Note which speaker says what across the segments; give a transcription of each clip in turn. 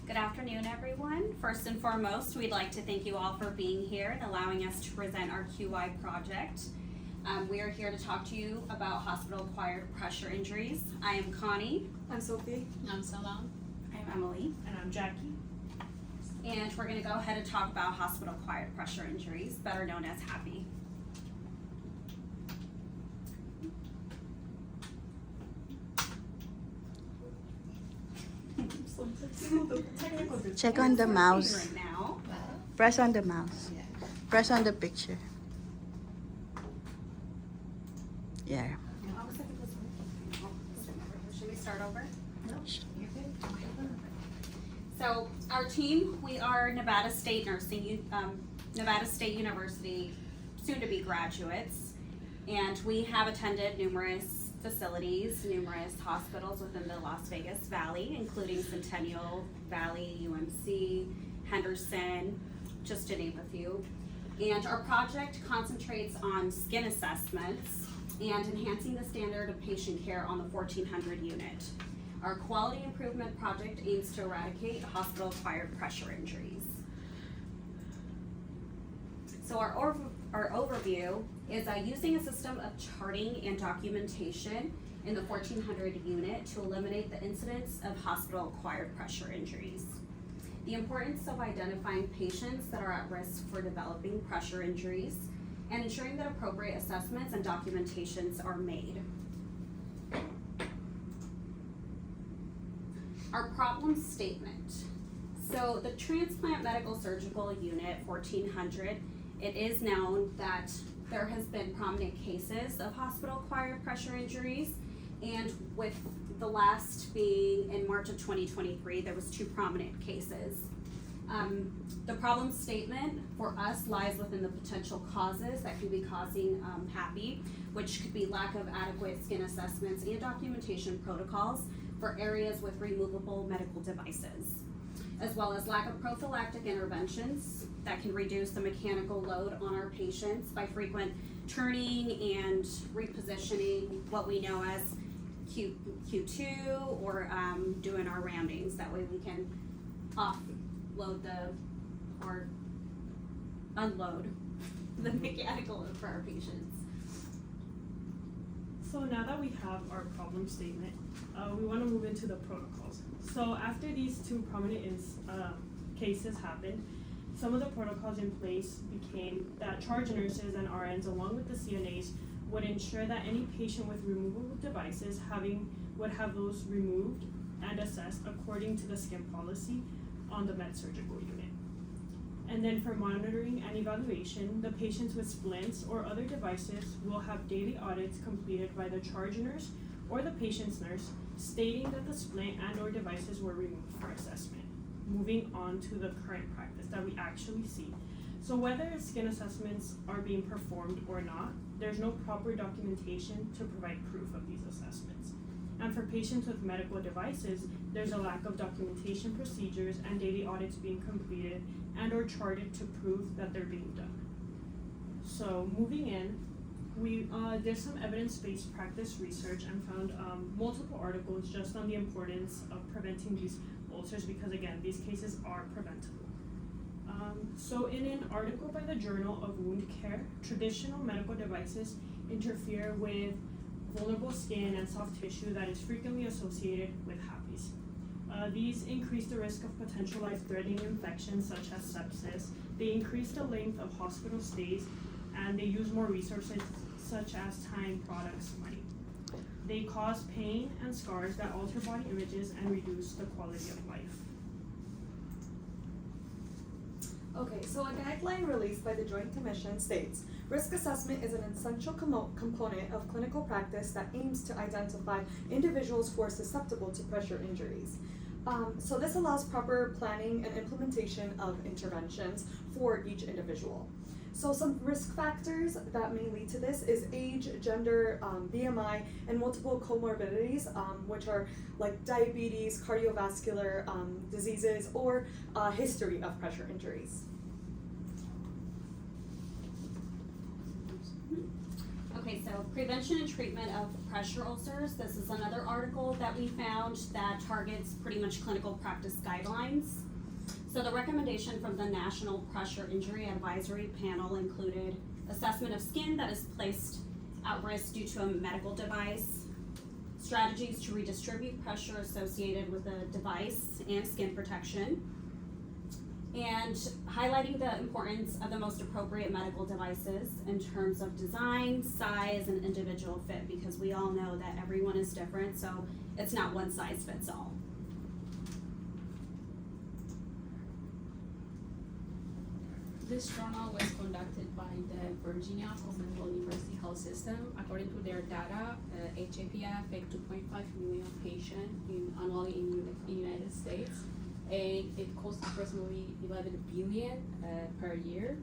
Speaker 1: Good afternoon, everyone. First and foremost, we'd like to thank you all for being here and allowing us to present our QI project. We are here to talk to you about hospital-acquired pressure injuries. I am Connie.
Speaker 2: I'm Sophie.
Speaker 3: I'm Salon.
Speaker 1: I'm Emily.
Speaker 2: And I'm Jackie.
Speaker 1: And we're going to go ahead and talk about hospital-acquired pressure injuries, better known as HAPI.
Speaker 4: Check on the
Speaker 1: It's working
Speaker 4: mouse.
Speaker 1: right now.
Speaker 4: Press on the mouse.
Speaker 3: Yeah.
Speaker 4: Press on the picture. Yeah.
Speaker 1: Should we start over?
Speaker 3: No, you're good.
Speaker 1: So our team, we are Nevada State Nevada State University soon-to-be graduates, and we have attended numerous facilities, numerous hospitals within the Las Vegas Valley, including Centennial Valley, UMC, Henderson, just to name a few. And our project concentrates on skin assessments and enhancing the standard of patient care on the 1400 unit. Our quality improvement project aims to eradicate hospital-acquired pressure injuries. So our overview is using a system of charting and documentation in the 1400 unit to eliminate the incidence of hospital-acquired pressure injuries. The importance of identifying patients that are at risk for developing pressure injuries and ensuring that appropriate assessments and documentations are made. Our problem statement. So the Transplant Medical Surgical Unit 1400, it is known that there has been prominent cases of hospital-acquired pressure injuries, and with the last being in March of 2023, there was 2 prominent cases. The problem statement for us lies within the potential causes that could be causing HAPI, which could be lack of adequate skin assessments and documentation protocols for areas with removable medical devices, as well as lack of prophylactic interventions that can reduce the mechanical load on our patients by frequent turning and repositioning what we know as Q2 or doing our roundings. That way we can offload or unload the mechanical load for our patients.
Speaker 2: So now that we have our problem statement, we want to move into the protocols. So after these 2 prominent cases happened, some of the protocols in place became that charge nurses and RNs along with the CNAs would ensure that any patient with removable devices would have those removed and assessed according to the skin policy on the med surgical unit. And then for monitoring and evaluation, the patients with splints or other devices will have daily audits completed by the charge nurse or the patient's nurse stating that the splint and or devices were removed for assessment. Moving on to the current practice that we actually see. So whether skin assessments are being performed or not, there's no proper documentation to provide proof of these assessments. And for patients with medical devices, there's a lack of documentation procedures and daily audits being completed and or charted to prove that they're being done. So moving in, we did some evidence-based practice research and found multiple articles just on the importance of preventing these ulcers because again, these cases are preventable. So in an article by the Journal of Wound Care, traditional medical devices interfere with vulnerable skin and soft tissue that is frequently associated with HAPIs. These increase the risk of potential life-threatening infections such as sepsis. They increase the length of hospital stays, and they use more resources such as time, products, money. They cause pain and scars that alter body images and reduce the quality of life.
Speaker 5: Okay, so a guideline released by the Joint Commission states, risk assessment is an essential component of clinical practice that aims to identify individuals who are susceptible to pressure injuries. So this allows proper planning and implementation of interventions for each individual. So some risk factors that may lead to this is age, gender, BMI, and multiple comorbidities, which are like diabetes, cardiovascular diseases, or history of pressure injuries.
Speaker 1: Okay, so prevention and treatment of pressure ulcers. This is another article that we found that targets pretty much clinical practice guidelines. So the recommendation from the National Pressure Injury Advisory Panel included assessment of skin that is placed at risk due to a medical device, strategies to redistribute pressure associated with the device and skin protection, and highlighting the importance of the most appropriate medical devices in terms of design, size, and individual fit, because we all know that everyone is different, so it's not one size fits all.
Speaker 3: This journal was conducted by the Virginia Commonwealth University Health System. According to their data, HAPI affects 2.5 million patients annually in the United States, and it costs approximately 11 billion per year.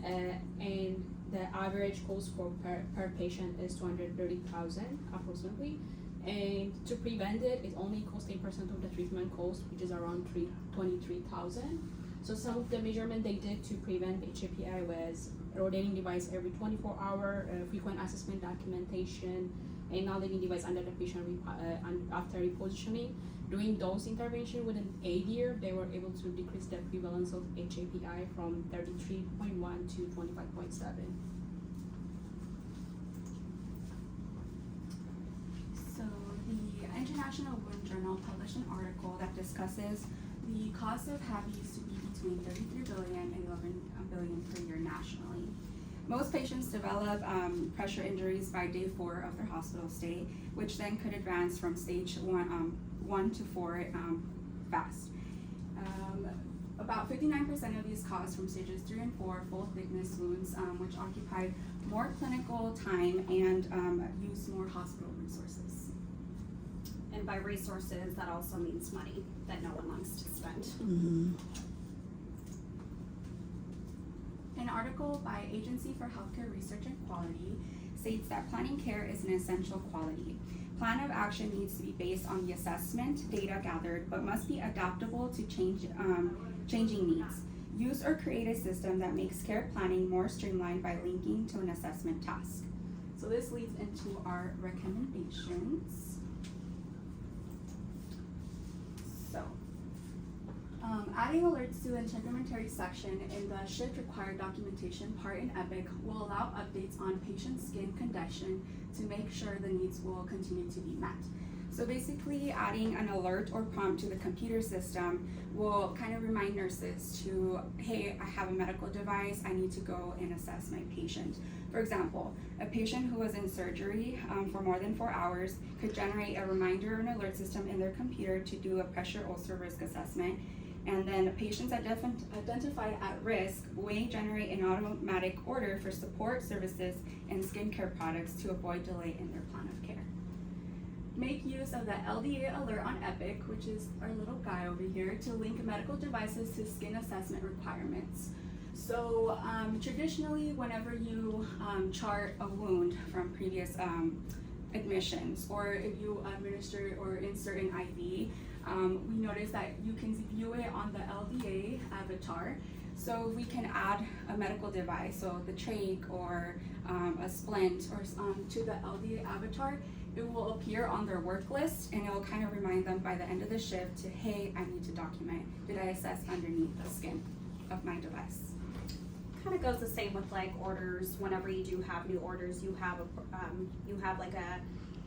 Speaker 3: And the average cost per patient is 230,000 approximately. And to prevent it, it only costs 10% of the treatment cost, which is around 23,000. So some of the measurement they did to prevent HAPI was rotating device every 24 hours, frequent assessment documentation, and not leaving device under the patient after repositioning. Doing those interventions within 8 years, they were able to decrease the prevalence of HAPI from 33.1 to 25.7.
Speaker 6: So the International Wound Journal published an article that discusses the cost of HAPI used to be between 33 billion and 11 billion per year nationally. Most patients develop pressure injuries by day 4 of their hospital stay, which then could advance from stage 1 to 4 fast. About 59% of these cause from stages 3 and 4 full thickness wounds, which occupy more clinical time and use more hospital resources.
Speaker 1: And by resources, that also means money that no one wants to spend.
Speaker 4: Mm-hmm.
Speaker 6: An article by Agency for Healthcare Research and Quality states that planning care is an essential quality. Plan of action needs to be based on the assessment data gathered, but must be adaptable to changing needs. Use or create a system that makes care planning more streamlined by linking to an assessment task. So this leads into our recommendations. So, adding alerts to the integumentary section in the shift required documentation part in EPIC will allow updates on patient skin condition to make sure the needs will continue to be met. So basically, adding an alert or prompt to the computer system will kind of remind nurses to, hey, I have a medical device, I need to go and assess my patient. For example, a patient who was in surgery for more than 4 hours could generate a reminder and alert system in their computer to do a pressure ulcer risk assessment. And then patients identified at risk may generate an automatic order for support services and skincare products to avoid delay in their plan of care. Make use of the LDA alert on EPIC, which is our little guy over here, to link medical devices to skin assessment requirements. So traditionally, whenever you chart a wound from previous admissions, or if you administer or insert an IV, we notice that you can view it on the LDA avatar. So we can add a medical device, so the trach or a splint or to the LDA avatar. It will appear on their work list, and it will kind of remind them by the end of the shift to, hey, I need to document, did I assess underneath the skin of my device?
Speaker 1: Kind of goes the same with like orders. Whenever you do have new orders, you have like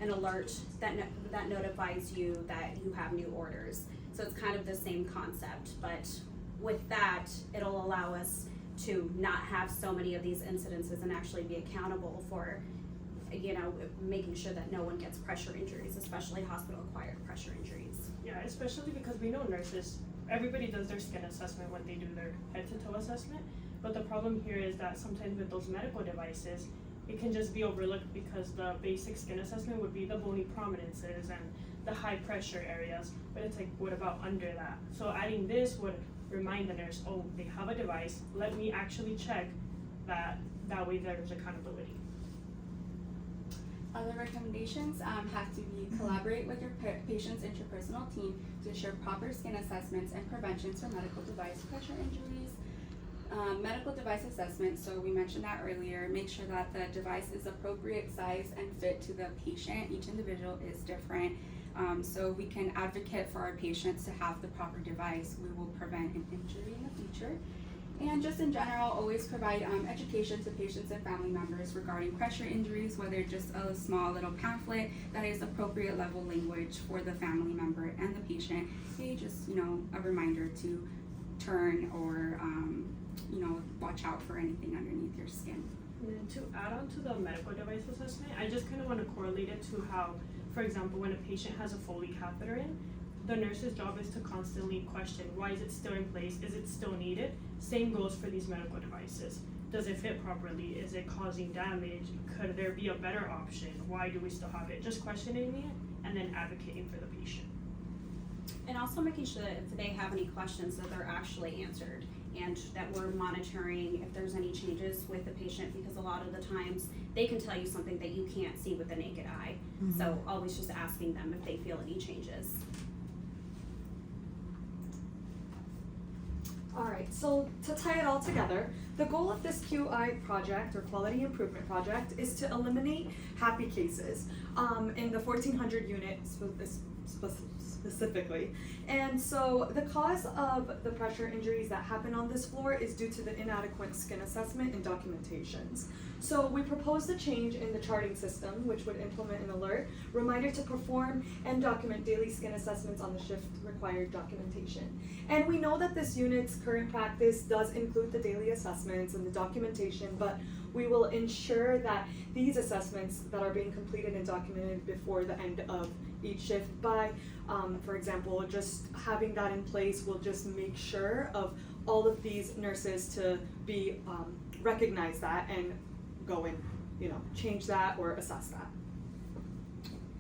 Speaker 1: an alert that notifies you that you have new orders. So it's kind of the same concept, but with that, it'll allow us to not have so many of these incidences and actually be accountable for, making sure that no one gets pressure injuries, especially hospital-acquired pressure injuries.
Speaker 2: Yeah, especially because we know nurses, everybody does their skin assessment when they do their head-to-toe assessment, but the problem here is that sometimes with those medical devices, it can just be overlooked because the basic skin assessment would be the bony prominences and the high pressure areas, but it's like, what about under that? So adding this would remind the nurse, oh, they have a device, let me actually check that way there's accountability.
Speaker 6: Other recommendations have to be collaborate with your patient's interpersonal team to ensure proper skin assessments and preventions for medical device pressure injuries. Medical device assessment, so we mentioned that earlier, make sure that the device is appropriate size and fit to the patient. Each individual is different. So we can advocate for our patients to have the proper device. We will prevent an injury in the future. And just in general, always provide education to patients and family members regarding pressure injuries, whether just a small little pamphlet that is appropriate level language for the family member and the patient. Hey, just, a reminder to turn or, watch out for anything underneath your skin.
Speaker 2: And then to add on to the medical device assessment, I just kind of want to correlate it to how, for example, when a patient has a Foley catheter in, the nurse's job is to constantly question, why is it still in place? Is it still needed? Same goes for these medical devices. Does it fit properly? Is it causing damage? Could there be a better option? Why do we still have it? Just questioning it and then advocating for the patient.
Speaker 1: And also making sure that if they have any questions that they're actually answered and that we're monitoring if there's any changes with the patient, because a lot of the times they can tell you something that you can't see with the naked eye. So always just asking them if they feel any changes.
Speaker 5: Alright, so to tie it all together, the goal of this QI project or quality improvement project is to eliminate happy cases in the 1400 unit specifically. And so the cause of the pressure injuries that happen on this floor is due to the inadequate skin assessment and documentations. So we proposed a change in the charting system, which would implement an alert, reminder to perform and document daily skin assessments on the shift required documentation. And we know that this unit's current practice does include the daily assessments and the documentation, but we will ensure that these assessments that are being completed and documented before the end of each shift by, for example, just having that in place will just make sure of all of these nurses to be, recognize that and go and, change that or assess that.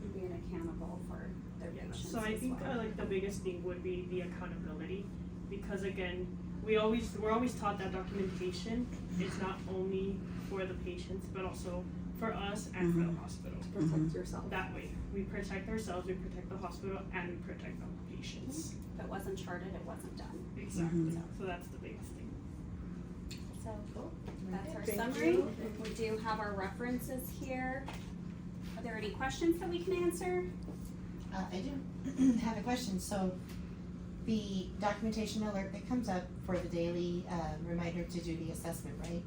Speaker 1: And being accountable for their patients
Speaker 2: So I
Speaker 1: as
Speaker 2: think
Speaker 1: well.
Speaker 2: the biggest thing would be the accountability, because again, we're always taught that documentation is not only for the patients but also for us and for the hospital.
Speaker 5: Protect yourself.
Speaker 2: That way, we protect ourselves, we protect the hospital, and we protect the patients.
Speaker 1: If it wasn't charted, it wasn't done.
Speaker 2: Exactly. So that's the biggest thing.
Speaker 1: So that's our
Speaker 5: Thank
Speaker 1: summary.
Speaker 5: you.
Speaker 1: We do have our references here. Are there any questions that we can answer?
Speaker 7: I do have a question. So the documentation alert that comes up for the daily reminder to do the assessment, right?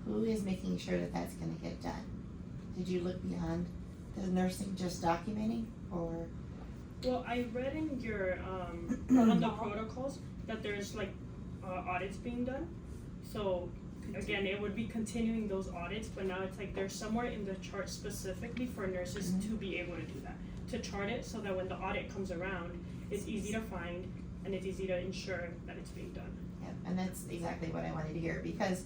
Speaker 7: Who is making sure that that's gonna get done? Did you look beyond the nursing just documenting, or?
Speaker 2: Well, I read in your on the protocols that there's like audits being done. So again, it would be continuing those audits, but now it's like there's somewhere in the chart specifically for nurses to be able to do that, to chart it so that when the audit comes around, it's easy to find and it's easy to ensure that it's being done.
Speaker 7: Yeah, and that's exactly what I wanted to hear, because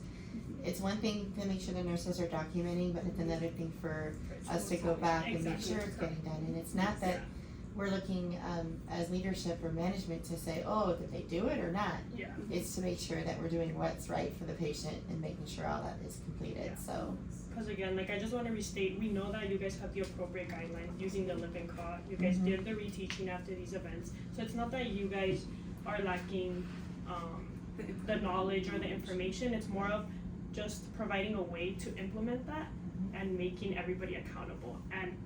Speaker 7: it's one thing to make sure the nurses are documenting, but it's another thing for us to go back and make sure it's getting done. And it's not that we're looking as leadership or management to say, oh, did they do it or not?
Speaker 2: Yeah.
Speaker 7: It's to make sure that we're doing what's right for the patient and making sure all that is completed,
Speaker 2: Yeah.
Speaker 7: so.
Speaker 2: Because again, like I just want to restate, we know that you guys have the appropriate guidelines using the Lippincott. You guys did the reteaching after these events. So it's not that you guys are lacking the knowledge or the information. It's more of just providing a way to implement that and making everybody accountable. And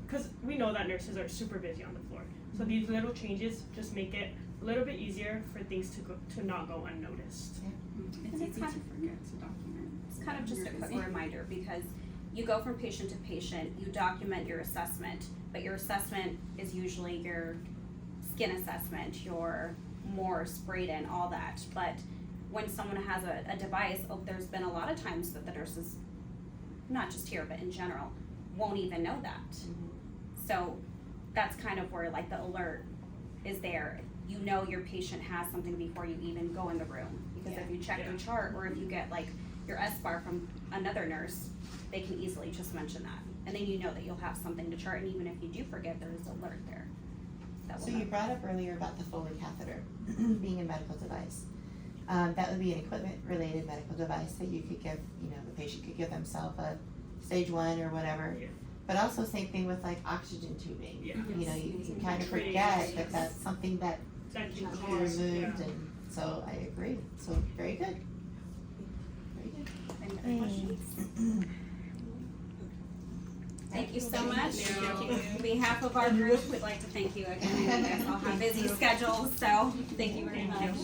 Speaker 2: because we know that nurses are super busy on the floor. So these little changes just make it a little bit easier for things to not go unnoticed.
Speaker 6: It's
Speaker 1: And
Speaker 6: easy
Speaker 1: it's
Speaker 6: to
Speaker 1: kind of-
Speaker 6: forget to document.
Speaker 1: It's kind of just a
Speaker 6: You're
Speaker 1: quick
Speaker 6: busy.
Speaker 1: reminder, because you go from patient to patient, you document your assessment, but your assessment is usually your skin assessment, your more sprayed in, all that. But when someone has a device, there's been a lot of times that the nurses, not just here, but in general, won't even know that. So that's kind of where like the alert is there. You know your patient has something before you even go in the room. Because if you check your chart, or if you get like your S-bar from another nurse, they can easily just mention that. And then you know that you'll have something to chart, and even if you do forget, there is an alert there. That will
Speaker 7: So you
Speaker 1: know.
Speaker 7: brought up earlier about the Foley catheter being a medical device. That would be an equipment-related medical device that you could give, the patient could give themselves a stage 1 or whatever.
Speaker 2: Yeah.
Speaker 7: But also same thing with like oxygen tubing.
Speaker 2: Yeah.
Speaker 7: You kind of
Speaker 2: Radiation,
Speaker 7: forget that
Speaker 2: yes.
Speaker 7: that's something that
Speaker 2: That can
Speaker 7: can be
Speaker 2: cause,
Speaker 7: removed
Speaker 2: yeah.
Speaker 7: and So I agree, so very good. Very good.
Speaker 1: Any other questions? Thank you so much. On behalf of our group, we'd like to thank you again. You guys all have busy schedules, so thank you very much.